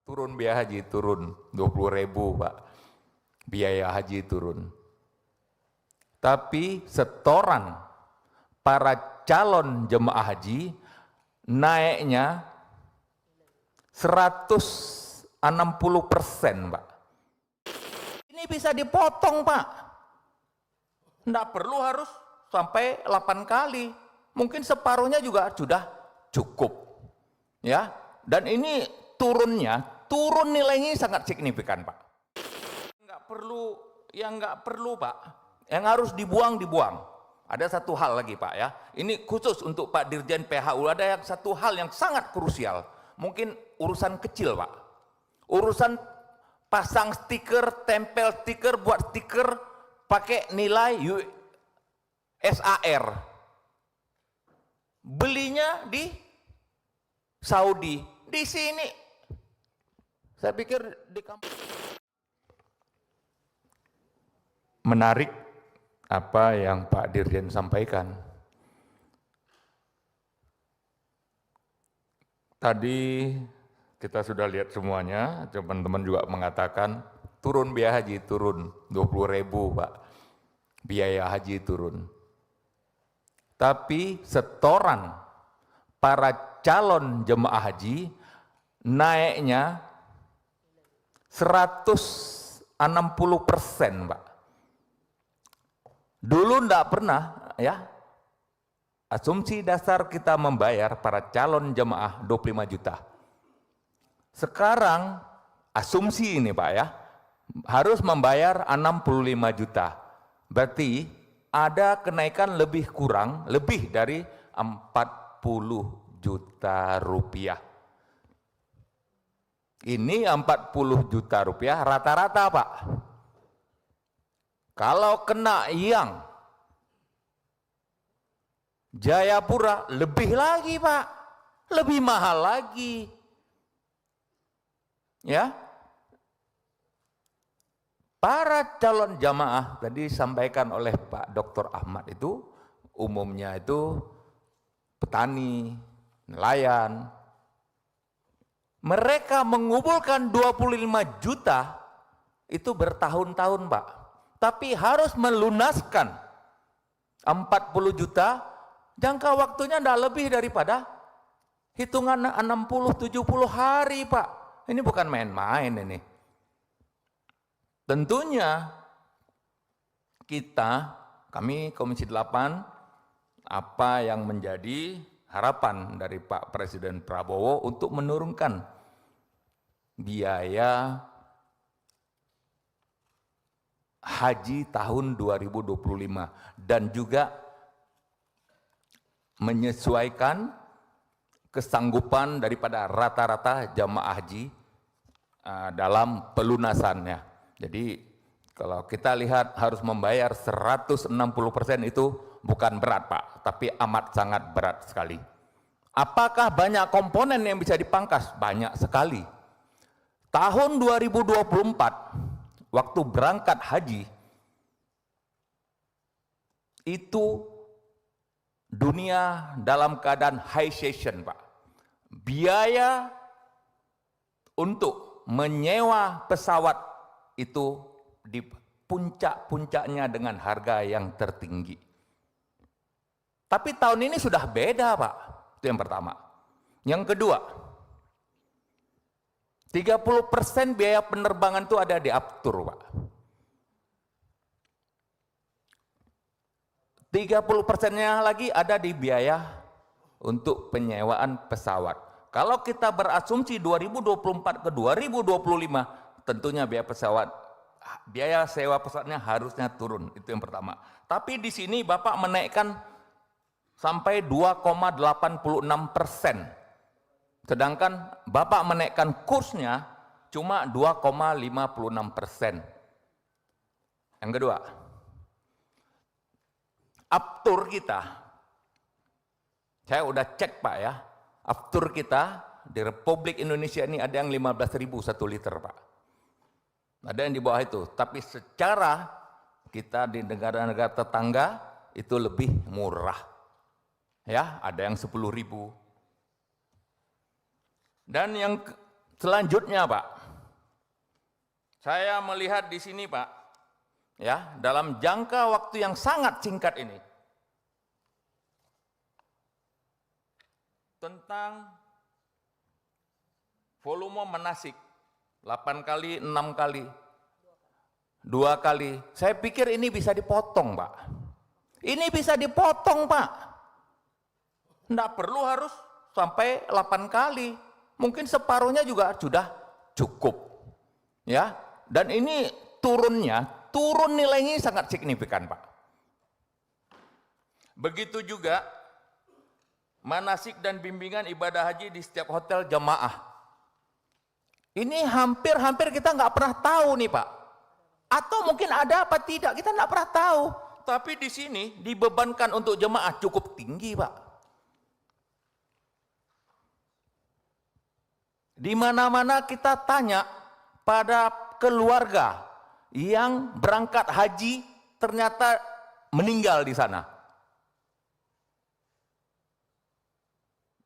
Turun biaya haji, turun 20.000 Pak. Biaya haji turun. Tapi setoran para calon jemaah haji naiknya 160%, Pak. Ini bisa dipotong, Pak. Nggak perlu harus sampai 8 kali. Mungkin separuhnya juga sudah cukup. Ya. Dan ini turun nilainya sangat signifikan, Pak. Nggak perlu, Pak. Yang harus dibuang. Ada satu hal lagi, Pak, ya. Ini khusus untuk Pak Dirjen PHU, ada satu hal yang sangat krusial. Mungkin urusan kecil, Pak. Urusan pasang stiker, tempel stiker, buat stiker pakai nilai SAR. Belinya di Saudi. Di sini saya pikir di kampung. Menarik apa yang Pak Dirjen sampaikan. Tadi kita sudah lihat semuanya, teman-teman juga mengatakan turun biaya haji, turun 20.000 Pak. Biaya haji turun. Tapi setoran para calon jemaah haji naiknya 160%, Pak. Dulu enggak pernah, ya. Asumsi dasar kita membayar para calon jemaah 25 juta. Sekarang asumsi ini, Pak, ya, harus membayar 65 juta. Berarti ada kenaikan lebih dari 40 juta rupiah. Ini 40 juta rupiah rata-rata, Pak. Kalau kena yang Jayapura lebih lagi, Pak. Lebih mahal lagi. Ya. Para calon jamaah tadi disampaikan oleh Pak Dr. Ahmad itu umumnya itu petani, nelayan. Mereka mengumpulkan 25 juta itu bertahun-tahun, Pak. Tapi harus melunaskan 40 juta, jangka waktunya tidak lebih daripada hitungan 60-70 hari, Pak. Ini bukan main-main ini. Tentunya kami Komisi 8, apa yang menjadi harapan dari Pak Presiden Prabowo untuk menurunkan biaya haji tahun 2025 dan juga menyesuaikan kesanggupan daripada rata-rata jamaah haji dalam pelunasannya. Jadi kalau kita lihat harus membayar 160% itu bukan berat, Pak, tapi amat sangat berat sekali. Apakah banyak komponen yang bisa dipangkas? Banyak sekali. Tahun 2024 waktu berangkat haji, itu dunia dalam keadaan high season, Pak. Biaya untuk menyewa pesawat itu di puncak-puncaknya dengan harga yang tertinggi. Tapi tahun ini sudah beda, Pak. Itu yang pertama. Yang kedua, 30% biaya penerbangan itu ada di aftur, Pak. 30%-nya lagi ada di biaya untuk penyewaan pesawat. Kalau kita berasumsi 2024 ke 2025, tentunya biaya sewa pesawatnya harusnya turun. Itu yang pertama. Tapi di sini Bapak menaikkan sampai 2,86%. Sedangkan Bapak menaikkan kursnya cuma 2,56%. Yang kedua, aftur kita, saya udah cek, Pak, ya, aftur kita di Republik Indonesia ini ada yang 15.000 1 liter, Pak. Ada yang di bawah itu, tapi secara kita di negara-negara tetangga itu lebih murah. Ya, ada yang 10.000. Dan yang Selanjutnya Pak, saya melihat di sini Pak, ya, dalam jangka waktu yang sangat singkat ini, tentang volume manasik 8 kali, 6 kali, 2 kali. Saya pikir ini bisa dipotong Pak. Ini bisa dipotong Pak. Tidak perlu harus sampai 8 kali. Mungkin separuhnya juga sudah cukup. Ya, dan ini turun nilainya sangat signifikan Pak. Begitu juga manasik dan bimbingan ibadah haji di setiap hotel jemaah. Ini hampir kita nggak pernah tahu nih Pak. Atau mungkin ada apa tidak, kita nggak pernah tahu. Tapi di sini dibebankan untuk jemaah cukup tinggi Pak. Di mana-mana kita tanya pada keluarga yang berangkat haji ternyata meninggal di sana.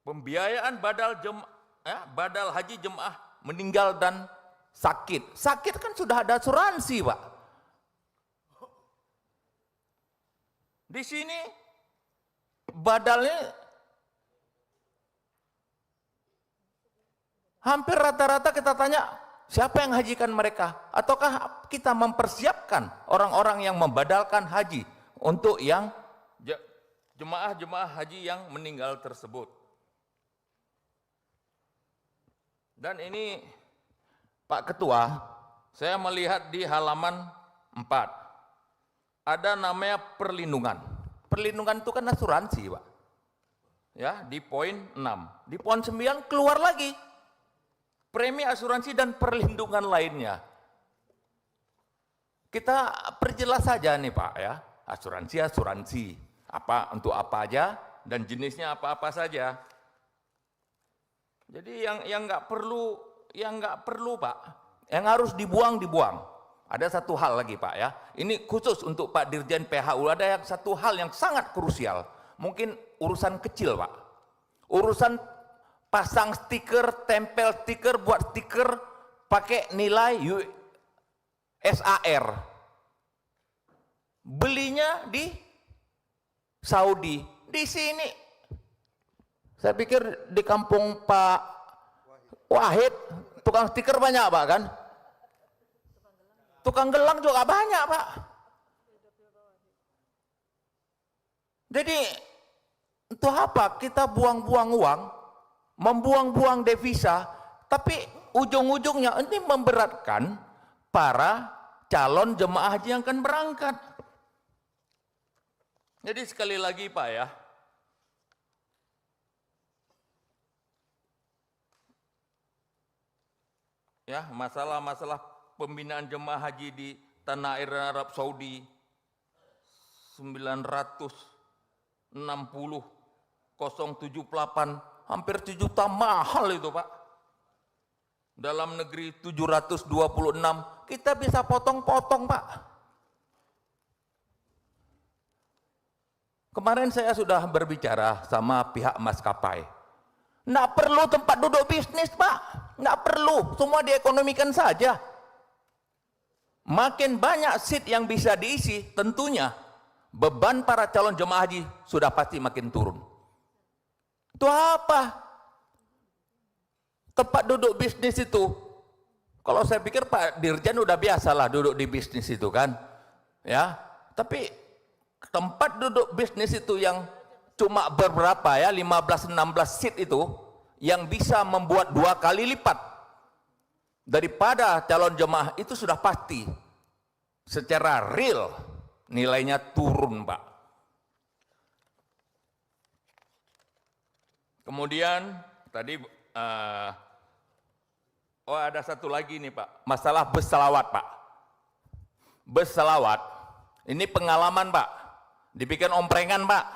Pembiayaan badal haji jemaah meninggal dan sakit. Sakit kan sudah ada asuransi, Pak. Di sini badalnya hampir rata-rata kita tanya, siapa yang hajikan mereka? Ataukah kita mempersiapkan orang-orang yang membadalkan haji untuk yang jemaah-jemaah haji yang meninggal tersebut? Dan ini Pak Ketua, saya melihat di halaman 4, ada namanya perlindungan. Perlindungan itu kan asuransi Pak. Ya, di poin 6. Di poin 9 keluar lagi. Premi asuransi dan perlindungan lainnya. Kita perjelas saja nih Pak ya, asuransi apa untuk apa aja dan jenisnya apa-apa saja. Jadi yang nggak perlu Pak, yang harus dibuang. Ada satu hal lagi Pak ya, ini khusus untuk Pak Dirjen PHU, ada satu hal yang sangat krusial, mungkin urusan kecil Pak, urusan pasang stiker, tempel stiker, buat stiker pakai nilai SAR. Belinya di Saudi. Di sini, saya pikir di kampung Pak Wahid, tukang stiker banyak Pak kan? Tukang gelang juga banyak Pak. Jadi, itu apa? Kita buang-buang uang, membuang-buang devisa, tapi ujung-ujungnya ini memberatkan para calon jemaah haji yang akan berangkat. Jadi sekali lagi Pak ya, masalah-masalah pembinaan jemaah haji di tanah air Arab Saudi 960 078 hampir 7 juta, mahal itu Pak. Dalam negeri 726, kita bisa potong-potong Pak. Kemarin saya sudah berbicara sama pihak maskapai. Nggak perlu tempat duduk bisnis Pak, nggak perlu, semua diekonomikan saja. Makin banyak seat yang bisa diisi, tentunya beban para calon jemaah haji sudah pasti makin turun. Itu apa? Tempat duduk bisnis itu. Kalau saya pikir Pak Dirjen udah biasalah duduk di bisnis itu kan. Ya, tapi tempat duduk bisnis itu yang cuma beberapa ya, 15-16 seat itu, yang bisa membuat 2 kali lipat daripada calon jemaah, itu sudah pasti secara real nilainya turun Pak. Kemudian tadi ada satu lagi nih Pak, masalah bus selawat Pak. Bus selawat ini pengalaman Pak, dibikin omprengan Pak.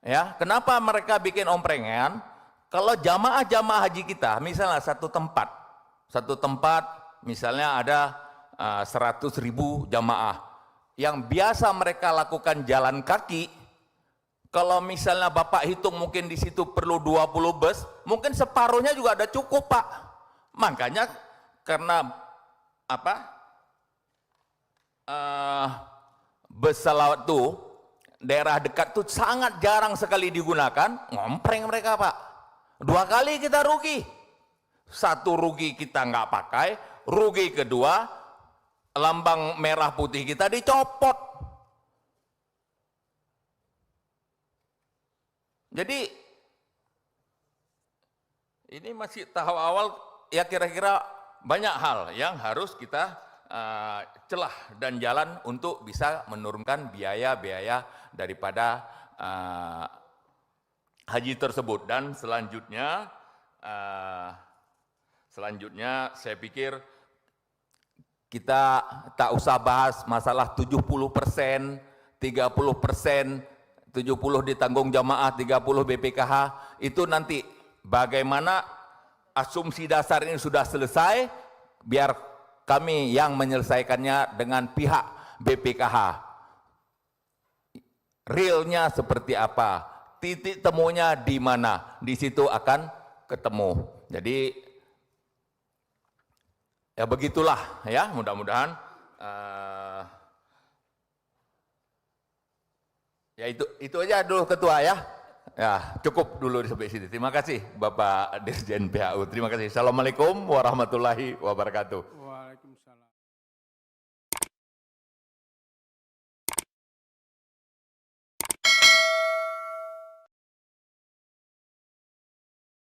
Ya, kenapa mereka bikin omprengan? Kalau jamaah-jamaah haji kita, misalnya satu tempat misalnya ada 100.000 jamaah, yang biasa mereka lakukan jalan kaki, Kalau misalnya Bapak hitung mungkin di situ perlu 20 bus, mungkin separuhnya juga ada cukup, Pak. Makanya karena apa? Bus salawat tuh daerah dekat tuh sangat jarang sekali digunakan, ngompreng mereka, Pak. 2 kali kita rugi. 1 rugi kita nggak pakai, rugi kedua lambang merah putih kita dicopot. Jadi ini masih tahap awal, ya kira-kira banyak hal yang harus kita celah dan jalan untuk bisa menurunkan biaya-biaya daripada haji tersebut. Dan selanjutnya saya pikir kita tak usah bahas masalah 70%, 30%, 70 ditanggung jamaah, 30 BPKH, itu nanti bagaimana asumsi dasar ini sudah selesai, biar kami yang menyelesaikannya dengan pihak BPKH. Realnya seperti apa, titik temunya di mana, di situ akan ketemu. Jadi ya begitulah ya, mudah-mudahan ya itu aja dulu Ketua ya. Ya, cukup dulu sampai sini. Terima kasih Bapak Dirjen PHU. Terima kasih. Assalamualaikum warahmatullahi wabarakatuh.